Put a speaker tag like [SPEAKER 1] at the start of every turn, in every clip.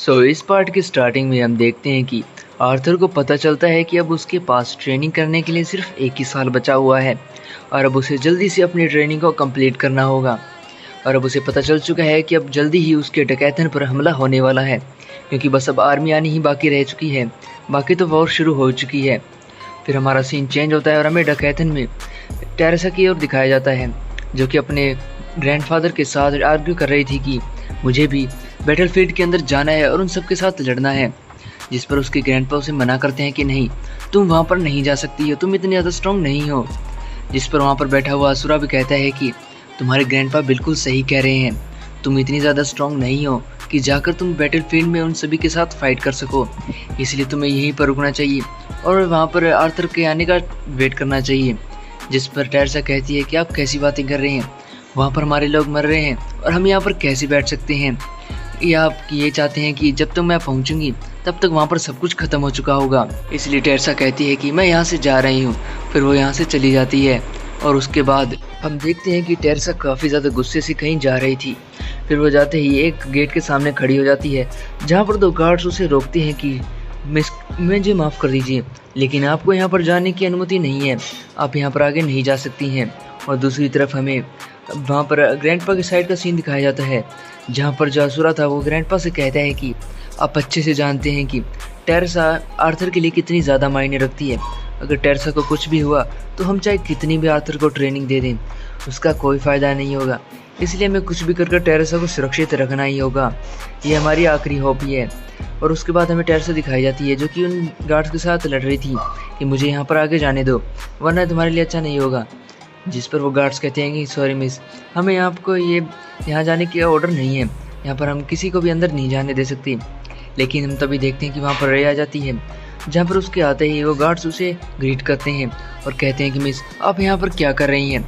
[SPEAKER 1] इस पार्ट की स्टार्टिंग में हम देखते हैं कि आर्थर को पता चलता है कि अब उसके पास ट्रेनिंग करने के लिए सिर्फ एक ही साल बचा हुआ है और अब उसे जल्दी से अपनी ट्रेनिंग को कंप्लीट करना होगा। और अब उसे पता चल चुका है कि अब जल्दी ही उसके डकैतन पर हमला होने वाला है, क्योंकि बस अब आर्मी आनी ही बाकी रह चुकी है, बाकी तो वॉर शुरू हो चुकी है। फिर हमारा सीन चेंज होता है और हमें डकैतन में टेरेसा की ओर दिखाया जाता है, जो कि अपने ग्रैंडफादर के साथ आर्ग्यू कर रही थी कि मुझे भी बैटलफील्ड के अंदर जाना है और उन सब के साथ लड़ना है। जिस पर उसके ग्रैंडपा उसे मना करते हैं कि नहीं, तुम वहाँ पर नहीं जा सकती हो, तुम इतनी ज़्यादा स्ट्रॉन्ग नहीं हो। जिस पर वहाँ पर बैठा हुआ असुरा भी कहता है कि तुम्हारे ग्रैंडपा बिल्कुल सही कह रहे हैं, तुम इतनी ज़्यादा स्ट्रॉन्ग नहीं हो कि जाकर तुम बैटलफील्ड में उन सभी के साथ फाइट कर सको, इसलिए तुम्हें यहीं पर रुकना चाहिए और वहाँ पर आर्थर के आने का वेट करना चाहिए। जिस पर टेरेसा कहती है कि आप कैसी बातें कर रहे हैं, वहाँ पर हमारे लोग मर रहे हैं और हम यहाँ पर कैसे बैठ सकते हैं, या आप ये चाहते हैं कि जब तक मैं पहुँचूंगी तब तक वहाँ पर सब कुछ खत्म हो चुका होगा। इसलिए टेरेसा कहती है कि मैं यहाँ से जा रही हूँ। फिर वो यहाँ से चली जाती है और उसके बाद हम देखते हैं कि टेरेसा काफ़ी ज़्यादा गुस्से से कहीं जा रही थी। फिर वो जाते ही एक गेट के सामने खड़ी हो जाती है, जहाँ पर 2 गार्ड्स उसे रोकते हैं कि मुझे माफ़ कर दीजिए, लेकिन आपको यहाँ पर जाने की अनुमति नहीं है, आप यहाँ पर आगे नहीं जा सकती हैं। और दूसरी तरफ हमें वहाँ पर ग्रैंडपा की साइड का सीन दिखाया जाता है, जहाँ पर जो असुरा था वो ग्रैंडपा से कहता है कि आप अच्छे से जानते हैं कि टेरेसा आर्थर के लिए कितनी ज़्यादा मायने रखती है। अगर टेरेसा को कुछ भी हुआ तो हम चाहे कितनी भी आर्थर को ट्रेनिंग दे दें, उसका कोई फ़ायदा नहीं होगा। इसलिए हमें कुछ भी कर टेरेसा को सुरक्षित रखना ही होगा, ये हमारी आखिरी होप ही है। और उसके बाद हमें टेरेसा दिखाई जाती है, जो कि उन गार्ड्स के साथ लड़ रही थी कि मुझे यहाँ पर आगे जाने दो, वरना तुम्हारे लिए अच्छा नहीं होगा। जिस पर वो गार्ड्स कहते हैं कि सॉरी मिस, हमें आपको यहाँ जाने की ऑर्डर नहीं है, यहाँ पर हम किसी को भी अंदर नहीं जाने दे सकती। लेकिन हम तभी देखते हैं कि वहाँ पर रे आ जाती है, जहाँ पर उसके आते ही वो गार्ड्स उसे ग्रीट करते हैं और कहते हैं कि मिस आप यहाँ पर क्या कर रही हैं।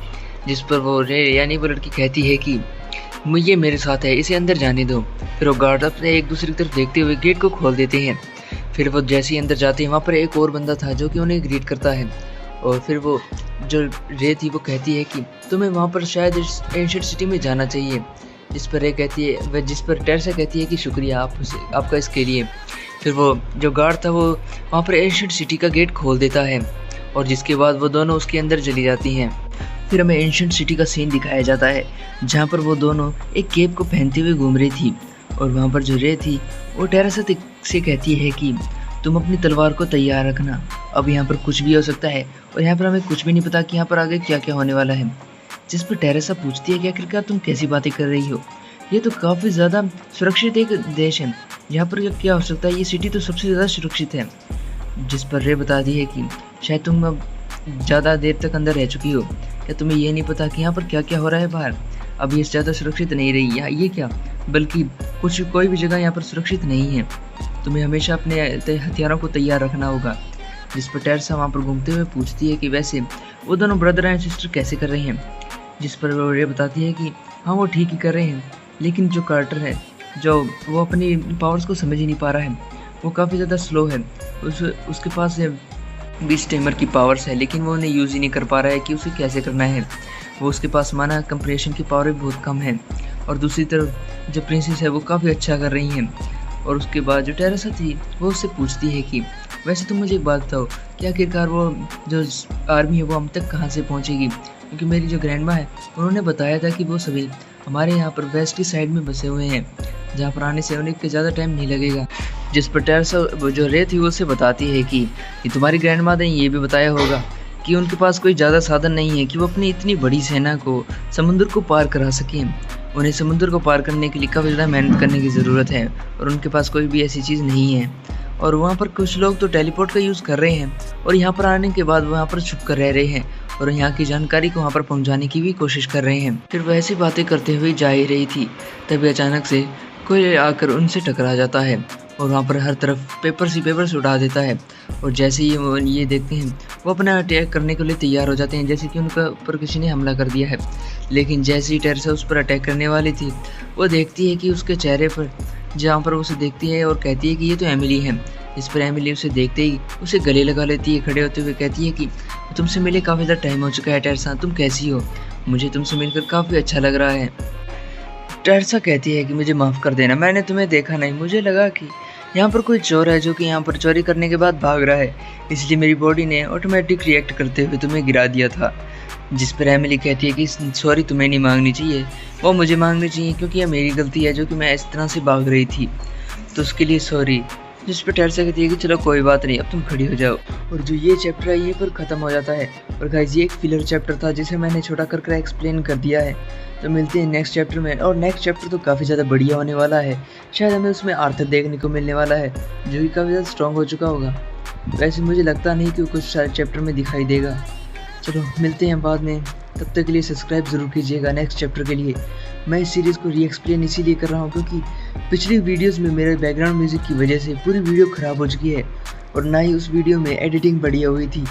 [SPEAKER 1] जिस पर वो रे यानी वो लड़की कहती है कि ये मेरे साथ है, इसे अंदर जाने दो। फिर वो गार्ड अपने एक दूसरे की तरफ देखते हुए गेट को खोल देते हैं। फिर वो जैसे ही अंदर जाते हैं, वहाँ पर एक और बंदा था जो कि उन्हें ग्रीट करता है। और फिर वो जो रे थी वो कहती है कि तुम्हें वहाँ पर शायद एंशिएंट सिटी में जाना चाहिए। जिस पर रे कहती है, वह जिस पर टेरेसा कहती है कि शुक्रिया आपका इसके लिए। फिर वो जो गार्ड था वो वहाँ पर एंशिएंट सिटी का गेट खोल देता है और जिसके बाद वो दोनों उसके अंदर चली जाती हैं। फिर हमें एंशिएंट सिटी का सीन दिखाया जाता है, जहाँ पर वो दोनों एक केप को पहनते हुए घूम रही थी। और वहाँ पर जो रे थी वो टेरेसा से कहती है कि तुम अपनी तलवार को तैयार रखना, अब यहाँ पर कुछ भी हो सकता है और यहाँ पर हमें कुछ भी नहीं पता कि यहाँ पर आगे क्या क्या होने वाला है। जिस पर टेरेसा पूछती है कि आखिरकार तुम कैसी बातें कर रही हो, ये तो काफ़ी ज़्यादा सुरक्षित एक देश है, यहाँ पर क्या हो सकता है, ये सिटी तो सबसे ज़्यादा सुरक्षित है। जिस पर रे बताती है कि शायद तुम अब ज़्यादा देर तक अंदर रह चुकी हो, क्या तुम्हें ये नहीं पता कि यहाँ पर क्या क्या हो रहा है बाहर, अब ये ज़्यादा सुरक्षित नहीं रही है, ये क्या बल्कि कोई भी जगह यहाँ पर सुरक्षित नहीं है, तुम्हें हमेशा अपने हथियारों को तैयार रखना होगा। जिस पर टेरेसा वहाँ पर घूमते हुए पूछती है कि वैसे वो दोनों ब्रदर एंड सिस्टर कैसे कर रही हैं। जिस पर वो रे बताती है कि हाँ वो ठीक ही कर रहे हैं, लेकिन जो कार्टर है जो वो अपनी पावर्स को समझ ही नहीं पा रहा है, वो काफ़ी ज़्यादा स्लो है। उसके पास बीस्ट टेमर की पावर्स है, लेकिन वो उन्हें यूज़ ही नहीं कर पा रहा है कि उसे कैसे करना है। वो उसके पास माना कंप्रेशन की पावर भी बहुत कम है। और दूसरी तरफ जो प्रिंसेस है वो काफ़ी अच्छा कर रही हैं। और उसके बाद जो टेरेसा थी वो उससे पूछती है कि वैसे तुम मुझे एक बात बताओ कि आखिरकार वो जो आर्मी है वो हम तक कहाँ से पहुँचेगी, क्योंकि मेरी जो ग्रैंडमा है उन्होंने बताया था कि वो सभी हमारे यहाँ पर वेस्ट की साइड में बसे हुए हैं, जहाँ पर आने से उन्हें ज़्यादा टाइम नहीं लगेगा। जिस पर टेरेसा जो रे थी वो उसे बताती है कि तुम्हारी ग्रैंडमा ने ये भी बताया होगा कि उनके पास कोई ज़्यादा साधन नहीं है कि वो अपनी इतनी बड़ी सेना को समुद्र को पार करा सकें। उन्हें समुद्र को पार करने के लिए काफ़ी ज़्यादा मेहनत करने की ज़रूरत है और उनके पास कोई भी ऐसी चीज़ नहीं है। और वहाँ पर कुछ लोग तो टेलीपोर्ट का यूज़ कर रहे हैं और यहाँ पर आने के बाद वहाँ पर छुप कर रह रहे हैं और यहाँ की जानकारी को वहाँ पर पहुँचाने की भी कोशिश कर रहे हैं। फिर वैसी बातें करते हुए जा ही रही थी, तभी अचानक से कोई आकर उनसे टकरा जाता है और वहाँ पर हर तरफ पेपर्स उड़ा देता है। और जैसे ही वो ये देखते हैं वो अपना अटैक करने के लिए तैयार हो जाते हैं, जैसे कि उनका ऊपर किसी ने हमला कर दिया है। लेकिन जैसे ही टेरेसा उस पर अटैक करने वाली थी वो देखती है कि उसके चेहरे पर, जहाँ पर उसे देखती है और कहती है कि ये तो एमिली है। इस पर एमिली उसे देखते ही उसे गले लगा लेती है खड़े होते हुए, कहती है कि तुमसे मिले काफ़ी ज़्यादा टाइम हो चुका है टेरेसा, तुम कैसी हो, मुझे तुमसे मिलकर काफ़ी अच्छा लग रहा है। टेरेसा कहती है कि मुझे माफ़ कर देना, मैंने तुम्हें देखा नहीं, मुझे लगा कि यहाँ पर कोई चोर है जो कि यहाँ पर चोरी करने के बाद भाग रहा है, इसलिए मेरी बॉडी ने ऑटोमेटिक रिएक्ट करते हुए तुम्हें गिरा दिया था। जिस पर एमिली कहती है कि सॉरी तुम्हें नहीं मांगनी चाहिए, वो मुझे मांगनी चाहिए क्योंकि यह मेरी गलती है जो कि मैं इस तरह से भाग रही थी, तो उसके लिए सॉरी। जिस पर टेरेसा कहती है कि चलो कोई बात नहीं, अब तुम खड़ी हो जाओ। और जो ये चैप्टर है ये पर ख़त्म हो जाता है। और गाइस ये एक फिलर चैप्टर था जिसे मैंने छोटा कर एक्सप्लेन कर दिया है। तो मिलते हैं नेक्स्ट चैप्टर में, और नेक्स्ट चैप्टर तो काफ़ी ज़्यादा बढ़िया होने वाला है। शायद हमें उसमें आर्थर देखने को मिलने वाला है जो कि काफ़ी ज़्यादा स्ट्रॉन्ग हो चुका होगा। वैसे मुझे लगता नहीं कि वो कुछ चैप्टर में दिखाई देगा। चलो मिलते हैं बाद में, तब तक के लिए सब्सक्राइब ज़रूर कीजिएगा नेक्स्ट चैप्टर के लिए। मैं इस सीरीज़ को री एक्सप्लेन इसीलिए कर रहा हूँ क्योंकि पिछली वीडियोस में मेरे बैकग्राउंड म्यूज़िक की वजह से पूरी वीडियो ख़राब हो चुकी है और ना ही उस वीडियो में एडिटिंग बढ़िया हुई थी,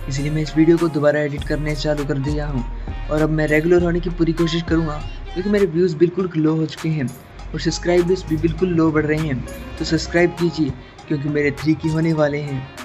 [SPEAKER 1] इसलिए मैं इस वीडियो को दोबारा एडिट करने चालू कर दिया हूँ। और अब मैं रेगुलर होने की पूरी कोशिश करूँगा क्योंकि मेरे व्यूज़ बिल्कुल लो हो चुके हैं और सब्सक्राइबर्स भी बिल्कुल लो बढ़ रहे हैं। तो सब्सक्राइब कीजिए क्योंकि मेरे 3 के होने वाले हैं।